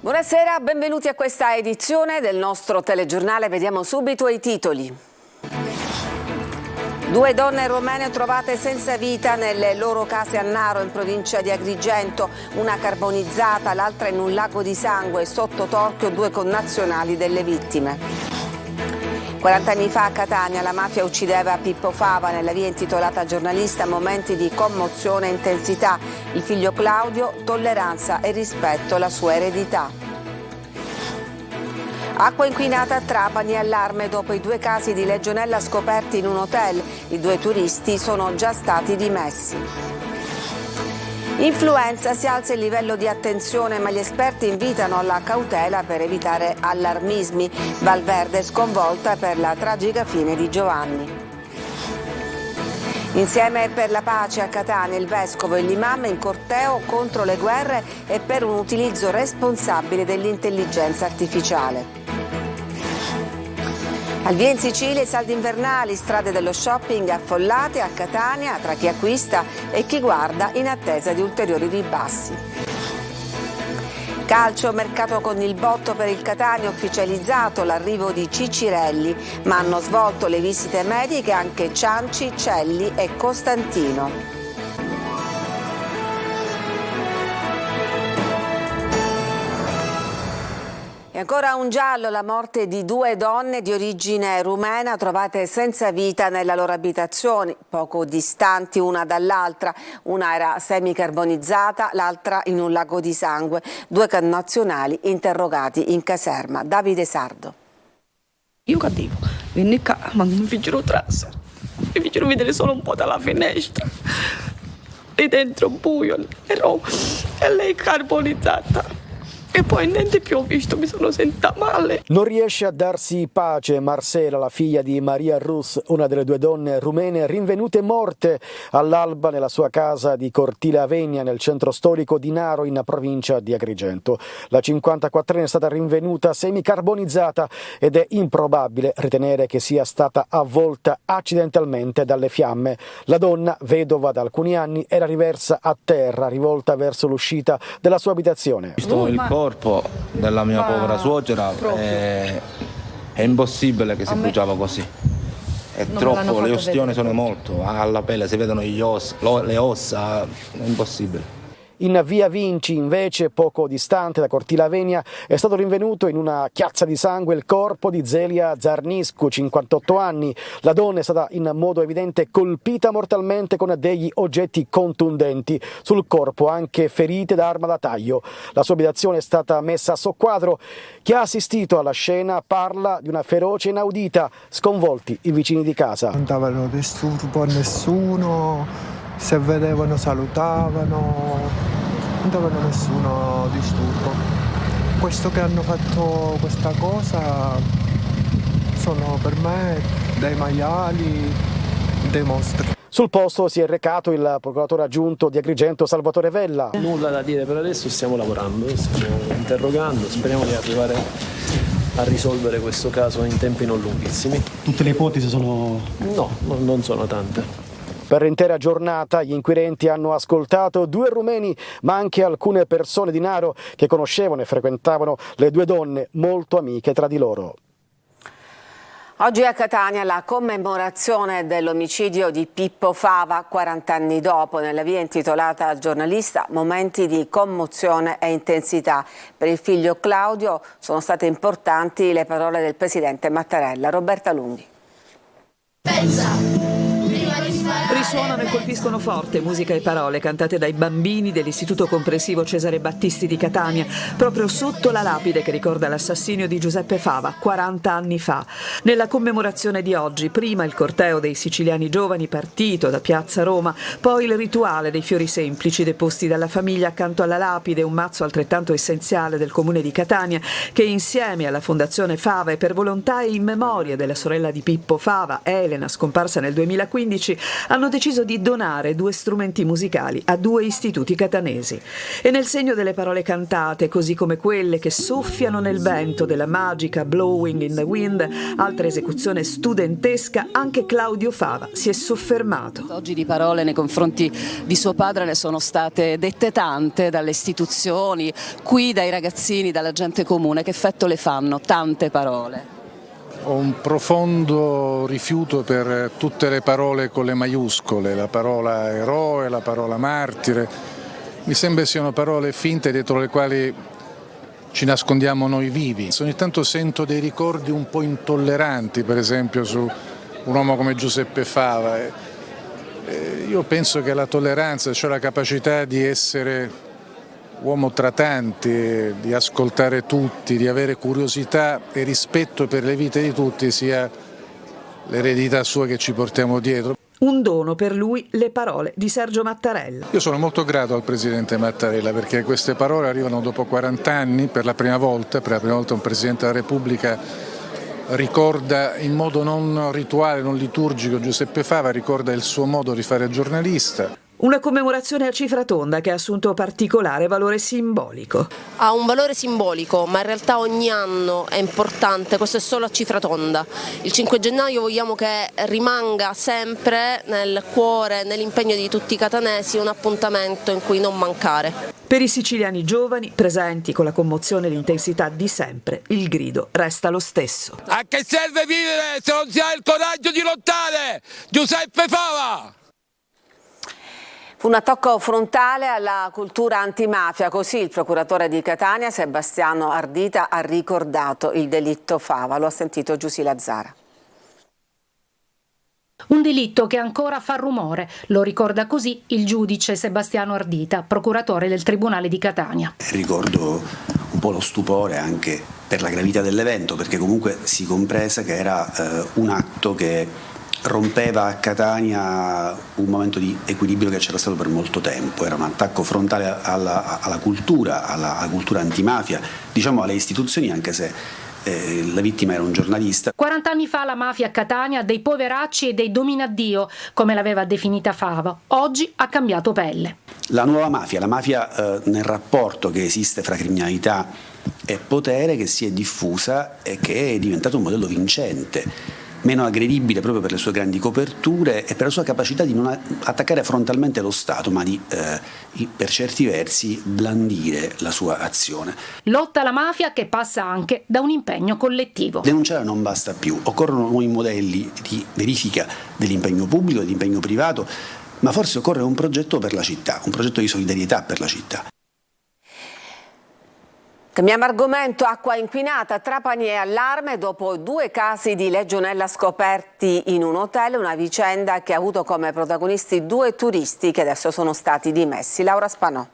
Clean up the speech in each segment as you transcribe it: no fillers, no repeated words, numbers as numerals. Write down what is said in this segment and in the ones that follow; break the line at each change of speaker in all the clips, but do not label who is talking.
Buonasera, benvenuti a questa edizione del nostro telegiornale. Vediamo subito i titoli. 2 donne romene trovate senza vita nelle loro case a Naro, in provincia di Agrigento, una carbonizzata, l'altra in un lago di sangue, sotto torchio 2 connazionali delle vittime. 40 anni fa a Catania la mafia uccideva Pippo Fava, nella via intitolata Giornalista, momenti di commozione e intensità. Il figlio Claudio, tolleranza e rispetto, la sua eredità. Acqua inquinata a Trapani, allarme dopo i 2 casi di legionella scoperti in un hotel. I 2 turisti sono già stati dimessi. Influenza, si alza il livello di attenzione, ma gli esperti invitano alla cautela per evitare allarmismi. Valverde sconvolta per la tragica fine di Giovanni. Insieme per la pace a Catania, il vescovo e l'imam in corteo contro le guerre e per un utilizzo responsabile dell'intelligenza artificiale. Al via in Sicilia i saldi invernali, strade dello shopping affollate a Catania tra chi acquista e chi guarda in attesa di ulteriori ribassi. Calcio, mercato con il botto per il Catania, ufficializzato l'arrivo di Cicirelli, ma hanno svolto le visite mediche anche Cianci, Celli e Costantino. E ancora un giallo, la morte di 2 donne di origine rumena trovate senza vita nella loro abitazione, poco distanti una dall'altra. Una era semicarbonizzata, l'altra in un lago di sangue. 2 connazionali interrogati in caserma. Davide Sardo.
Io cattivo, venne qua, ma non vi giuro trasso. Vi giuro vedere solo un po' dalla finestra. Lì dentro buio, e lei carbonizzata. E poi niente più ho visto, mi sono sentita male.
Non riesce a darsi pace Marcela, la figlia di Maria Rus, una delle 2 donne rumene rinvenute morte all'alba nella sua casa di Cortile Avenia, nel centro storico di Naro, in provincia di Agrigento. La 54enne è stata rinvenuta semicarbonizzata ed è improbabile ritenere che sia stata avvolta accidentalmente dalle fiamme. La donna, vedova da alcuni anni, era riversa a terra, rivolta verso l'uscita della sua abitazione.
Il corpo della mia povera suocera è impossibile che si bruciava così. È troppo, le ustioni sono molto, alla pelle si vedono le ossa, è impossibile.
In via Vinci, invece, poco distante da Cortile Avenia, è stato rinvenuto in una chiazza di sangue il corpo di Zelia Zarniscu, 58 anni. La donna è stata in modo evidente colpita mortalmente con degli oggetti contundenti. Sul corpo anche ferite da arma da taglio. La sua abitazione è stata messa a soqquadro. Chi ha assistito alla scena parla di una feroce inaudita, sconvolti i vicini di casa.
Non davano disturbo a nessuno. Se vedevano salutavano, non davano nessuno disturbo. Questo che hanno fatto questa cosa sono per me dei maiali, dei mostri.
Sul posto si è recato il procuratore aggiunto di Agrigento Salvatore Vella.
Nulla da dire per adesso, stiamo lavorando, stiamo interrogando, speriamo di arrivare a risolvere questo caso in tempi non lunghissimi.
Tutte le ipotesi sono...
No, non sono tante.
Per l'intera giornata gli inquirenti hanno ascoltato 2 rumeni, ma anche alcune persone di Naro che conoscevano e frequentavano le 2 donne, molto amiche tra di loro.
Oggi a Catania la commemorazione dell'omicidio di Pippo Fava, 40 anni dopo, nella via intitolata al Giornalista, momenti di commozione e intensità. Per il figlio Claudio sono state importanti le parole del presidente Mattarella. Roberta Lunghi.
Risuonano e colpiscono forte musica e parole cantate dai bambini dell'Istituto Comprensivo Cesare Battisti di Catania, proprio sotto la lapide che ricorda l'assassinio di Giuseppe Fava 40 anni fa. Nella commemorazione di oggi, prima il corteo dei siciliani giovani partito da Piazza Roma, poi il rituale dei fiori semplici deposti dalla famiglia accanto alla lapide, un mazzo altrettanto essenziale del comune di Catania che insieme alla Fondazione Fava e per volontà e in memoria della sorella di Pippo Fava, Elena, scomparsa nel 2015, hanno deciso deciso di donare 2 strumenti musicali a 2 istituti catanesi. E nel segno delle parole cantate, così come quelle che soffiano nel vento della magica Blowing in the Wind, altra esecuzione studentesca, anche Claudio Fava si è soffermato.
Oggi di parole nei confronti di suo padre ne sono state dette tante dalle istituzioni, qui dai ragazzini, dalla gente comune. Che effetto le fanno tante parole?
Ho un profondo rifiuto per tutte le parole con le maiuscole, la parola eroe, la parola martire. Mi sembra siano parole finte dietro le quali ci nascondiamo noi vivi. Ogni tanto sento dei ricordi un po' intolleranti, per esempio su un uomo come Giuseppe Fava. Io penso che la tolleranza, cioè la capacità di essere uomo tra tanti, di ascoltare tutti, di avere curiosità e rispetto per le vite di tutti, sia l'eredità sua che ci portiamo dietro.
Un dono per lui le parole di Sergio Mattarella.
Io sono molto grato al presidente Mattarella perché queste parole arrivano dopo 40 anni, per la prima volta un presidente della Repubblica ricorda in modo non rituale, non liturgico Giuseppe Fava, ricorda il suo modo di fare giornalista.
Una commemorazione a cifra tonda che ha assunto particolare valore simbolico.
Ha un valore simbolico, ma in realtà ogni anno è importante, questo è solo a cifra tonda. Il 5 gennaio vogliamo che rimanga sempre nel cuore, nell'impegno di tutti i catanesi, un appuntamento in cui non mancare.
Per i siciliani giovani, presenti con la commozione e l'intensità di sempre, il grido resta lo stesso.
A che serve vivere se non si ha il coraggio di lottare? Giuseppe Fava!
Fu un attacco frontale alla cultura antimafia, così il procuratore di Catania Sebastiano Ardita ha ricordato il delitto Fava. Lo ha sentito Giusy Lazzara.
Un delitto che ancora fa rumore, lo ricorda così il giudice Sebastiano Ardita, procuratore del Tribunale di Catania.
Ricordo un po' lo stupore anche per la gravità dell'evento, perché comunque si comprese che era un atto che rompeva a Catania un momento di equilibrio che c'era stato per molto tempo. Era un attacco frontale alla cultura antimafia, diciamo alle istituzioni, anche se la vittima era un giornalista.
40 anni fa la mafia a Catania dei poveracci e dei dominaddio, come l'aveva definita Fava, oggi ha cambiato pelle.
La nuova mafia, la mafia nel rapporto che esiste fra criminalità e potere, che si è diffusa e che è diventato un modello vincente, meno aggredibile proprio per le sue grandi coperture e per la sua capacità di non attaccare frontalmente lo Stato, ma di, per certi versi, blandire la sua azione.
Lotta alla mafia che passa anche da un impegno collettivo.
Denunciare non basta più, occorrono nuovi modelli di verifica dell'impegno pubblico e dell'impegno privato, ma forse occorre un progetto per la città, un progetto di solidarietà per la città.
Cambiamo argomento, acqua inquinata, Trapani è allarme dopo 2 casi di legionella scoperti in un hotel, una vicenda che ha avuto come protagonisti 2 turisti che adesso sono stati dimessi. Laura Spanò.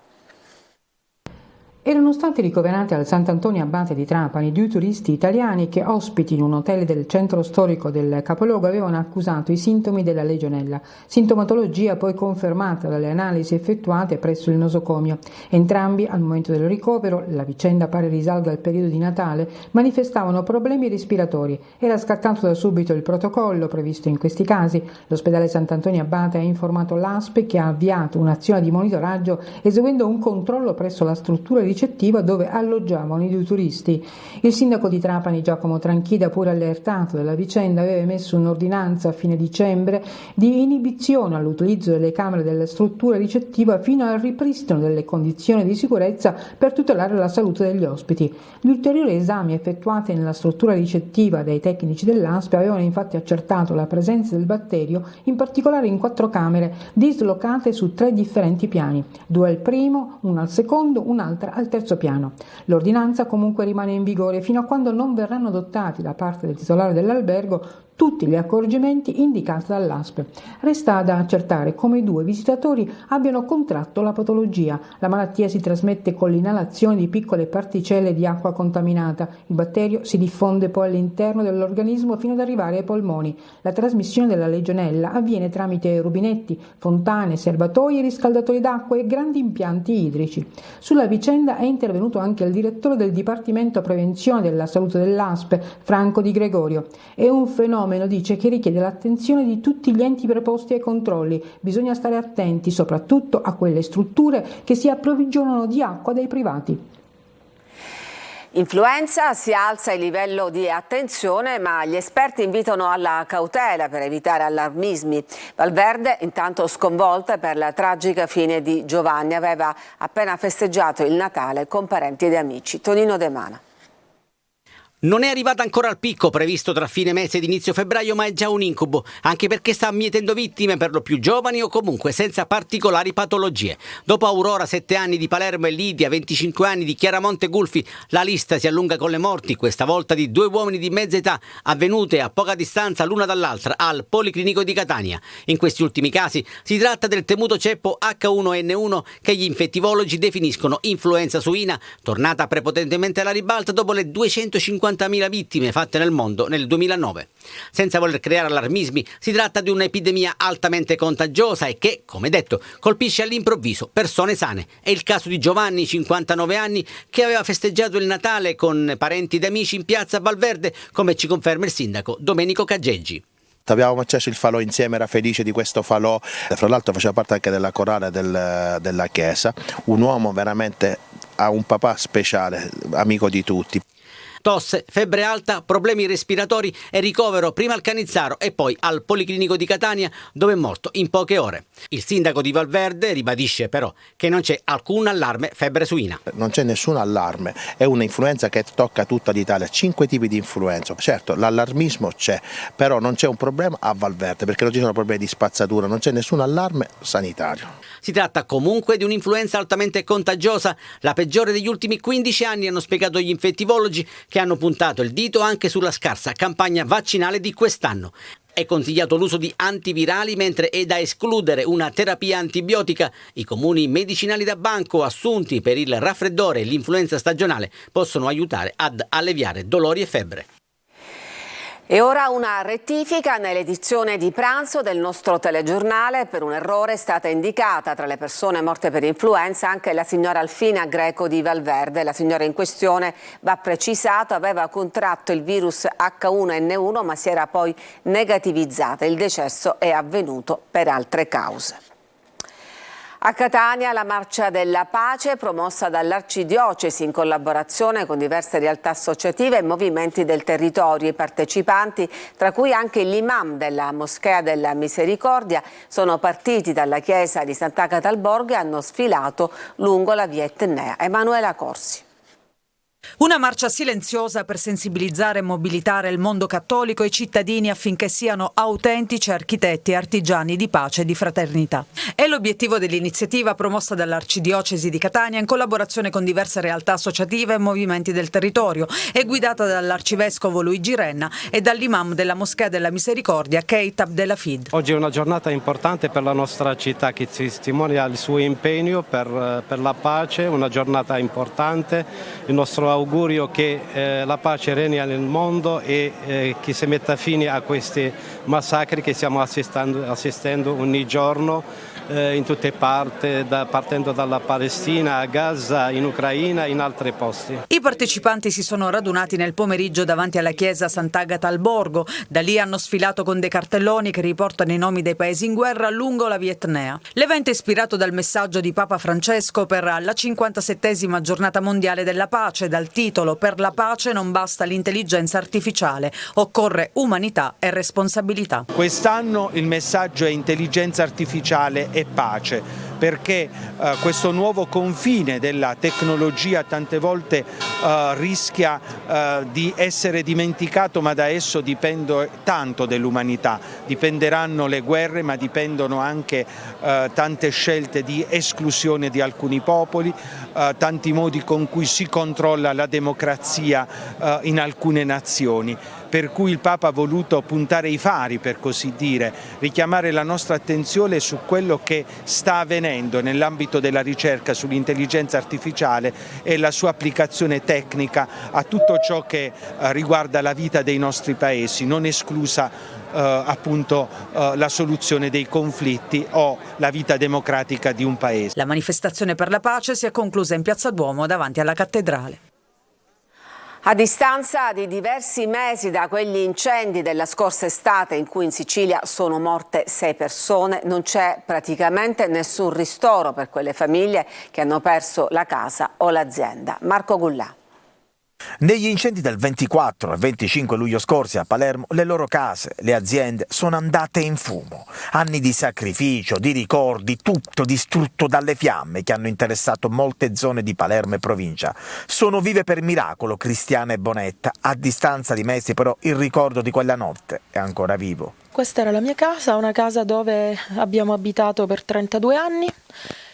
Erano stati ricoverati al Sant'Antonio Abate di Trapani 2 turisti italiani che, ospiti in un hotel del centro storico del capoluogo, avevano accusato i sintomi della legionella, sintomatologia poi confermata dalle analisi effettuate presso il nosocomio. Entrambi, al momento del ricovero, la vicenda pare risalga al periodo di Natale, manifestavano problemi respiratori. Era scattato da subito il protocollo previsto in questi casi. L'ospedale Sant'Antonio Abate ha informato l'ASP che ha avviato un'azione di monitoraggio eseguendo un controllo presso la struttura ricettiva dove alloggiavano i 2 turisti. Il sindaco di Trapani, Giacomo Tranchida, pure allertato della vicenda, aveva emesso un'ordinanza a fine dicembre di inibizione all'utilizzo delle camere della struttura ricettiva fino al ripristino delle condizioni di sicurezza per tutelare la salute degli ospiti. Gli ulteriori esami effettuati nella struttura ricettiva dai tecnici dell'ASP avevano infatti accertato la presenza del batterio, in particolare in 4 camere dislocate su 3 differenti piani, 2 al primo, 1 al secondo, un'altra al terzo piano. L'ordinanza comunque rimane in vigore fino a quando non verranno adottati da parte del titolare dell'albergo tutti gli accorgimenti indicati dall'ASP. Resta da accertare come i 2 visitatori abbiano contratto la patologia. La malattia si trasmette con l'inalazione di piccole particelle di acqua contaminata. Il batterio si diffonde poi all'interno dell'organismo fino ad arrivare ai polmoni. La trasmissione della legionella avviene tramite rubinetti, fontane, serbatoi e riscaldatori d'acqua e grandi impianti idrici. Sulla vicenda è intervenuto anche il direttore del Dipartimento Prevenzione della Salute dell'ASP, Franco Di Gregorio. È un fenomeno fenomeno, dice, che richiede l'attenzione di tutti gli enti preposti ai controlli. Bisogna stare attenti soprattutto a quelle strutture che si approvvigionano di acqua dai privati.
Influenza, si alza il livello di attenzione, ma gli esperti invitano alla cautela per evitare allarmismi. Valverde, intanto sconvolta per la tragica fine di Giovanni, aveva appena festeggiato il Natale con parenti ed amici. Tonino De Mana.
Non è arrivata ancora al picco previsto tra fine mese ed inizio febbraio, ma è già un incubo, anche perché sta mietendo vittime per lo più giovani o comunque senza particolari patologie. Dopo Aurora, 7 anni, di Palermo, e Lidia, 25 anni, di Chiaramonte Gulfi, la lista si allunga con le morti, questa volta di 2 uomini di mezza età, avvenute a poca distanza l'una dall'altra al Policlinico di Catania. In questi ultimi casi si tratta del temuto ceppo H1N1 che gli infettivologi definiscono influenza suina, tornata prepotentemente alla ribalta dopo le 250.000 vittime fatte nel mondo nel 2009. Senza voler creare allarmismi, si tratta di un'epidemia altamente contagiosa e che, come detto, colpisce all'improvviso persone sane. È il caso di Giovanni, 59 anni, che aveva festeggiato il Natale con parenti ed amici in piazza Valverde, come ci conferma il sindaco Domenico Caggeggi.
Abbiamo acceso il falò insieme, era felice di questo falò, fra l'altro faceva parte anche della corale della chiesa, un uomo veramente, ha un papà speciale, amico di tutti.
Tosse, febbre alta, problemi respiratori e ricovero prima al Canizzaro e poi al Policlinico di Catania, dove è morto in poche ore. Il sindaco di Valverde ribadisce però che non c'è alcun allarme febbre suina.
Non c'è nessun allarme, è un'influenza che tocca tutta l'Italia, 5 tipi di influenza. Certo, l'allarmismo c'è, però non c'è un problema a Valverde perché non ci sono problemi di spazzatura, non c'è nessun allarme sanitario.
Si tratta comunque di un'influenza altamente contagiosa, la peggiore degli ultimi 15 anni, hanno spiegato gli infettivologi, che hanno puntato il dito anche sulla scarsa campagna vaccinale di quest'anno. È consigliato l'uso di antivirali, mentre è da escludere una terapia antibiotica. I comuni medicinali da banco assunti per il raffreddore e l'influenza stagionale possono aiutare ad alleviare dolori e febbre.
E ora una rettifica nell'edizione di pranzo del nostro telegiornale. Per un errore è stata indicata tra le persone morte per influenza anche la signora Alfina Greco di Valverde. La signora in questione, va precisato, aveva contratto il virus H1N1 ma si era poi negativizzata. Il decesso è avvenuto per altre cause. A Catania la Marcia della Pace, promossa dall'Arcidiocesi in collaborazione con diverse realtà associative e movimenti del territorio. I partecipanti, tra cui anche l'imam della Moschea della Misericordia, sono partiti dalla chiesa di Sant'Agata al Borgo e hanno sfilato lungo la via Etnea. Emanuela Corsi.
Una marcia silenziosa per sensibilizzare e mobilitare il mondo cattolico e i cittadini affinché siano autentici architetti e artigiani di pace e di fraternità. È l'obiettivo dell'iniziativa promossa dall'Arcidiocesi di Catania in collaborazione con diverse realtà associative e movimenti del territorio e guidata dall'arcivescovo Luigi Renna e dall'imam della Moschea della Misericordia Keith Abdelafid.
Oggi è una giornata importante per la nostra città che testimonia il suo impegno per la pace, una giornata importante. Il nostro augurio che la pace regni nel mondo e che si metta fine a questi massacri che stiamo assistendo ogni giorno in tutte parti, partendo dalla Palestina a Gaza, in Ucraina e in altri posti.
I partecipanti si sono radunati nel pomeriggio davanti alla chiesa Sant'Agata al Borgo. Da lì hanno sfilato con dei cartelloni che riportano i nomi dei paesi in guerra lungo la via Etnea. L'evento è ispirato dal messaggio di Papa Francesco per la 57esima giornata mondiale della pace, dal titolo "Per la pace non basta l'intelligenza artificiale, occorre umanità e responsabilità".
Quest'anno il messaggio è intelligenza artificiale e pace, perché questo nuovo confine della tecnologia tante volte rischia di essere dimenticato, ma da esso dipende tanto dell'umanità. Dipenderanno le guerre, ma dipendono anche tante scelte di esclusione di alcuni popoli, tanti modi con cui si controlla la democrazia in alcune nazioni. Per cui il Papa ha voluto puntare i fari, per così dire, richiamare la nostra attenzione su quello che sta avvenendo nell'ambito della ricerca sull'intelligenza artificiale e la sua applicazione tecnica a tutto ciò che riguarda la vita dei nostri paesi, non esclusa appunto la soluzione dei conflitti o la vita democratica di un paese.
La manifestazione per la pace si è conclusa in Piazza Duomo davanti alla cattedrale.
A distanza di diversi mesi da quegli incendi della scorsa estate in cui in Sicilia sono morte 6 persone, non c'è praticamente nessun ristoro per quelle famiglie che hanno perso la casa o l'azienda. Marco Gullà.
Negli incendi del 24 e 25 luglio scorsi a Palermo le loro case, le aziende sono andate in fumo. Anni di sacrificio, di ricordi, tutto distrutto dalle fiamme che hanno interessato molte zone di Palermo e provincia. Sono vive per miracolo Cristiana e Bonetta. A distanza di mesi però il ricordo di quella notte è ancora vivo.
Questa era la mia casa, una casa dove abbiamo abitato per 32 anni.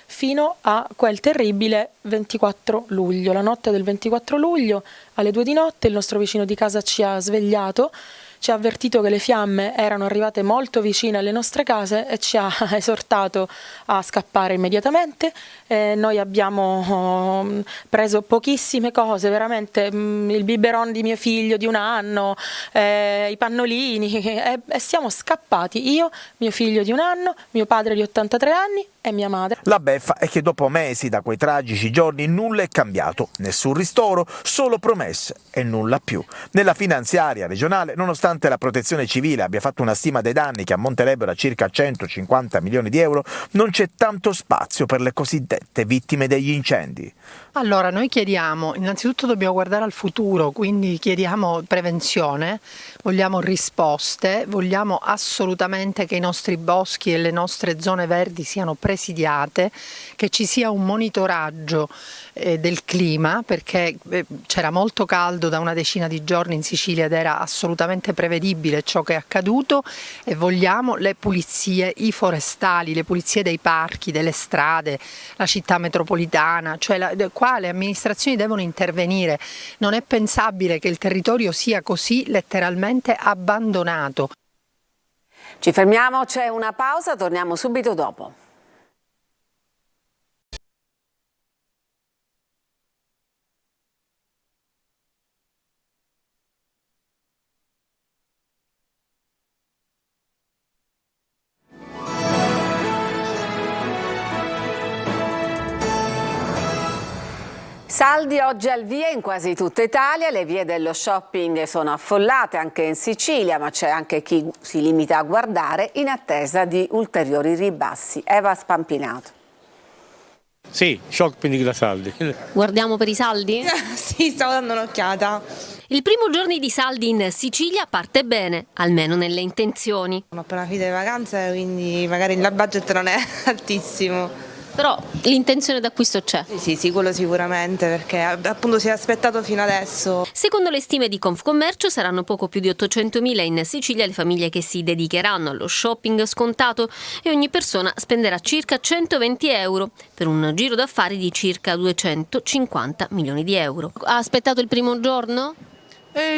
Fino a quel terribile 24 luglio. La notte del 24 luglio, alle 2 di notte, il nostro vicino di casa ci ha svegliato, ci ha avvertito che le fiamme erano arrivate molto vicine alle nostre case e ci ha esortato a scappare immediatamente. Noi abbiamo preso pochissime cose, veramente il biberon di mio figlio di 1 anno, i pannolini e siamo scappati, io, mio figlio di 1 anno, mio padre di 83 anni e mia madre.
La beffa è che dopo mesi da quei tragici giorni nulla è cambiato, nessun ristoro, solo promesse e nulla più. Nella finanziaria regionale, nonostante la protezione civile abbia fatto una stima dei danni che ammonterebbero a circa 150 milioni di euro, non c'è tanto spazio per le cosiddette vittime degli incendi.
Allora, noi chiediamo, innanzitutto dobbiamo guardare al futuro, quindi chiediamo prevenzione, vogliamo risposte, vogliamo assolutamente che i nostri boschi e le nostre zone verdi siano presidiate, che ci sia un monitoraggio del clima, perché c'era molto caldo da una decina di giorni in Sicilia ed era assolutamente prevedibile ciò che è accaduto, e vogliamo le pulizie, i forestali, le pulizie dei parchi, delle strade, la città metropolitana, cioè qua le amministrazioni devono intervenire. Non è pensabile che il territorio sia così letteralmente abbandonato.
Ci fermiamo, c'è una pausa, torniamo subito dopo. Saldi oggi al via in quasi tutta Italia, le vie dello shopping sono affollate anche in Sicilia, ma c'è anche chi si limita a guardare in attesa di ulteriori ribassi. Eva Spampinato.
Sì, shopping da saldi.
Guardiamo per i saldi?
Sì, stavo dando un'occhiata.
Il primo giorno di saldi in Sicilia parte bene, almeno nelle intenzioni.
Ho appena finito le vacanze, quindi magari il budget non è altissimo.
Però l'intenzione d'acquisto c'è.
Sì, quello sicuramente, perché appunto si è aspettato fino adesso.
Secondo le stime di Confcommercio saranno poco più di 800.000 in Sicilia le famiglie che si dedicheranno allo shopping scontato e ogni persona spenderà circa 120 euro per un giro d'affari di circa 250 milioni di euro. Ha aspettato il primo giorno?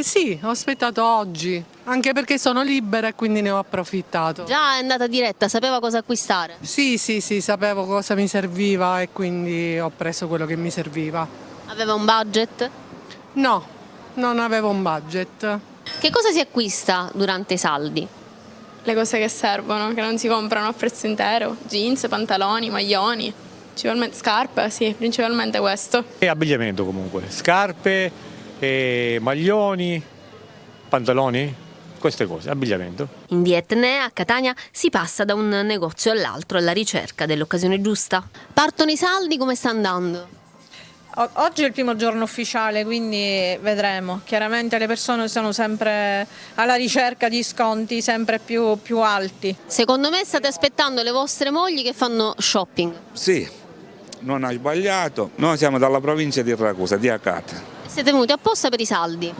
Sì, ho aspettato oggi, anche perché sono libera e quindi ne ho approfittato.
Già è andata diretta, sapeva cosa acquistare?
Sì, sapevo cosa mi serviva e quindi ho preso quello che mi serviva.
Aveva un budget?
No, non avevo un budget.
Che cosa si acquista durante i saldi?
Le cose che servono, che non si comprano a prezzo intero, jeans, pantaloni, maglioni, scarpe, sì, principalmente questo.
E abbigliamento comunque, scarpe, maglioni, pantaloni, queste cose, abbigliamento.
In via Etnea a Catania si passa da un negozio all'altro alla ricerca dell'occasione giusta. Partono i saldi, come sta andando?
Oggi è il primo giorno ufficiale, quindi vedremo. Chiaramente le persone sono sempre alla ricerca di sconti sempre più alti.
Secondo me state aspettando le vostre mogli che fanno shopping.
Sì, non hai sbagliato. Noi siamo dalla provincia di Ragusa, di Acate.
Siete venuti apposta per i saldi?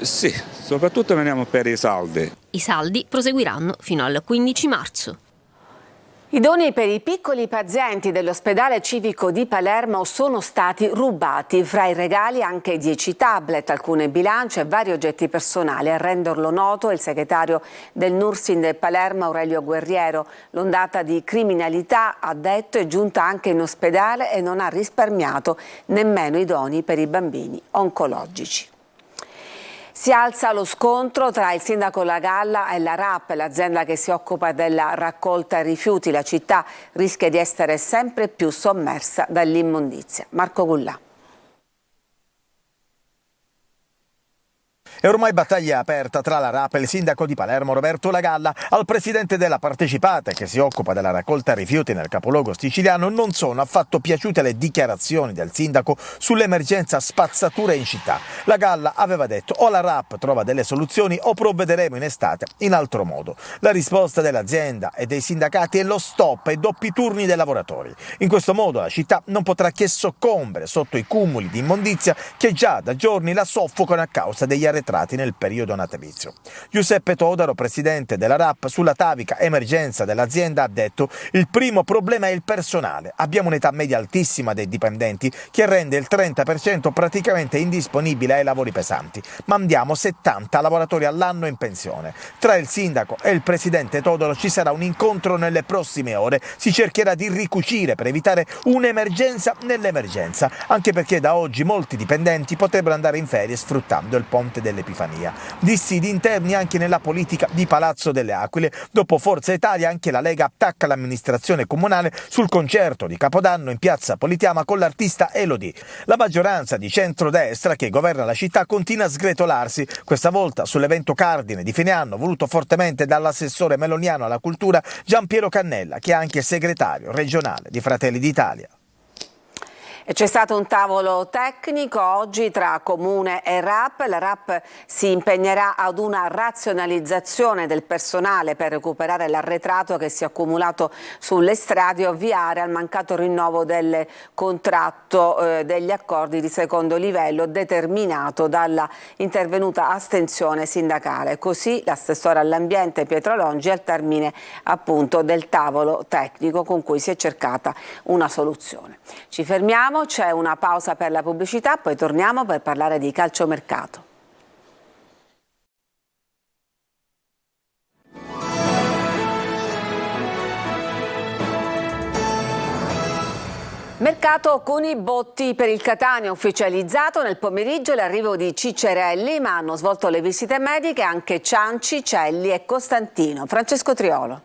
Sì, soprattutto veniamo per i saldi.
I saldi proseguiranno fino al 15 marzo.
I doni per i piccoli pazienti dell'ospedale civico di Palermo sono stati rubati. Fra i regali anche 10 tablet, alcune bilance e vari oggetti personali. A renderlo noto il segretario del Nursing Palermo Aurelio Guerriero. L'ondata di criminalità, ha detto, è giunta anche in ospedale e non ha risparmiato nemmeno i doni per i bambini oncologici. Si alza lo scontro tra il sindaco Lagalla e la RAP, l'azienda che si occupa della raccolta rifiuti. La città rischia di essere sempre più sommersa dall'immondizia. Marco Gullà.
È ormai battaglia aperta tra la RAP e il sindaco di Palermo Roberto Lagalla. Al presidente della partecipata, che si occupa della raccolta rifiuti nel capoluogo siciliano, non sono affatto piaciute le dichiarazioni del sindaco sull'emergenza spazzatura in città. Lagalla aveva detto: o la RAP trova delle soluzioni o provvederemo in estate in altro modo. La risposta dell'azienda e dei sindacati è lo stop ai doppi turni dei lavoratori. In questo modo la città non potrà che soccombere sotto i cumuli di immondizia che già da giorni la soffocano a causa degli arretrati nel periodo natalizio. Giuseppe Todaro, presidente della RAP, sulla atavica emergenza dell'azienda ha detto: il primo problema è il personale. Abbiamo un'età media altissima dei dipendenti che rende il 30% praticamente indisponibile ai lavori pesanti. Mandiamo 70 lavoratori all'anno in pensione. Tra il sindaco e il presidente Todaro ci sarà un incontro nelle prossime ore. Si cercherà di ricucire per evitare un'emergenza nell'emergenza, anche perché da oggi molti dipendenti potrebbero andare in ferie sfruttando il ponte dell'Epifania. Dissidi interni anche nella politica di Palazzo delle Aquile. Dopo Forza Italia anche la Lega attacca l'amministrazione comunale sul concerto di Capodanno in piazza Politeama con l'artista Elodie. La maggioranza di centrodestra che governa la città continua a sgretolarsi, questa volta sull'evento cardine di fine anno voluto fortemente dall'assessore meloniano alla cultura Giampiero Cannella, che è anche segretario regionale di Fratelli d'Italia.
C'è stato un tavolo tecnico oggi tra Comune e RAP. La RAP si impegnerà ad una razionalizzazione del personale per recuperare l'arretrato che si è accumulato sulle strade e ovviare al mancato rinnovo del contratto degli accordi di secondo livello determinato dalla intervenuta astensione sindacale. Così l'assessore all'ambiente Pietro Longi al termine appunto del tavolo tecnico con cui si è cercata una soluzione. Ci fermiamo. C'è una pausa per la pubblicità, poi torniamo per parlare di calciomercato. Mercato con i botti per il Catania, ufficializzato nel pomeriggio l'arrivo di Ciccerelli, ma hanno svolto le visite mediche anche Cianci, Celli e Costantino. Francesco Triolo.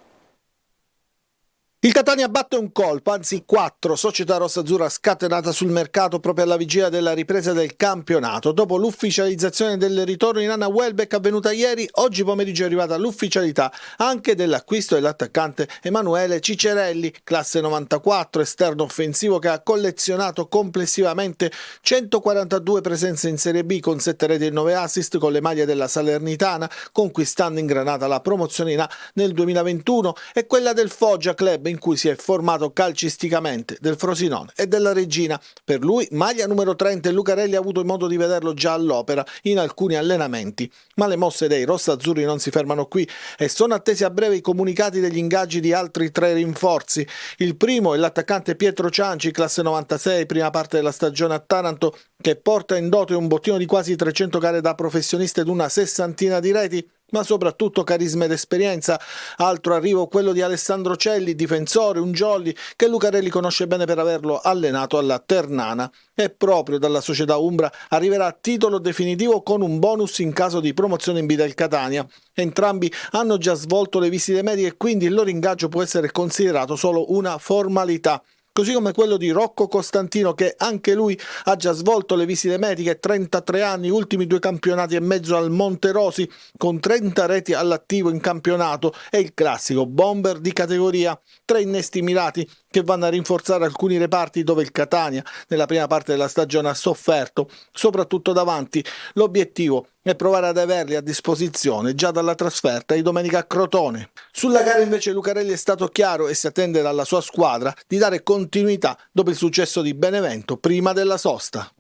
Il Catania batte un colpo, anzi 4, società rossazzurra scatenata sul mercato proprio alla vigilia della ripresa del campionato. Dopo l'ufficializzazione del ritorno in Anna Welbeck avvenuta ieri, oggi pomeriggio è arrivata l'ufficialità anche dell'acquisto dell'attaccante Emanuele Ciccerelli, classe 94, esterno offensivo che ha collezionato complessivamente 142 presenze in Serie B con 7 reti e 9 assist con le maglie della Salernitana, conquistando in Granata la promozione in A nel 2021 e quella del Foggia Club in cui si è formato calcisticamente, del Frosinone e della Regina. Per lui maglia numero 30 e Lucarelli ha avuto modo di vederlo già all'opera in alcuni allenamenti. Ma le mosse dei rossazzurri non si fermano qui e sono attesi a breve i comunicati degli ingaggi di altri 3 rinforzi. Il primo è l'attaccante Pietro Cianci, classe 96, prima parte della stagione a Taranto, che porta in dote un bottino di quasi 300 gare da professionista ed una 60ina di reti, ma soprattutto carisma ed esperienza. Altro arrivo quello di Alessandro Celli, difensore, un jolly che Lucarelli conosce bene per averlo allenato alla Ternana. E proprio dalla società umbra arriverà a titolo definitivo con un bonus in caso di promozione in B del Catania. Entrambi hanno già svolto le visite mediche e quindi il loro ingaggio può essere considerato solo una formalità. Così come quello di Rocco Costantino, che anche lui ha già svolto le visite mediche, 33 anni, ultimi 2 campionati e mezzo al Monterosi, con 30 reti all'attivo in campionato, e il classico bomber di categoria. 3 innesti mirati che vanno a rinforzare alcuni reparti dove il Catania nella prima parte della stagione ha sofferto, soprattutto davanti. L'obiettivo è provare ad averli a disposizione già dalla trasferta di domenica a Crotone. Sulla gara invece Lucarelli è stato chiaro e si attende dalla sua squadra di dare continuità dopo il successo di Benevento prima della sosta.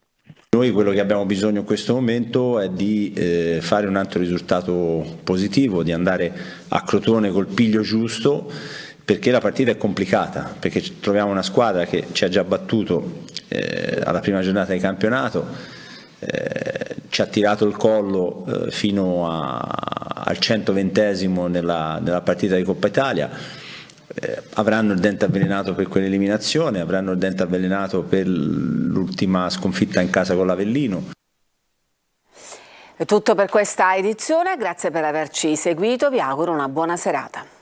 Noi quello che abbiamo bisogno in questo momento è di fare un altro risultato positivo, di andare a Crotone col piglio giusto, perché la partita è complicata, perché troviamo una squadra che ci ha già battuto alla prima giornata di campionato, ci ha tirato il collo fino al 120esimo nella partita di Coppa Italia. Avranno il dente avvelenato per quell'eliminazione, avranno il dente avvelenato per l'ultima sconfitta in casa con l'Avellino.
È tutto per questa edizione, grazie per averci seguito, vi auguro una buona serata.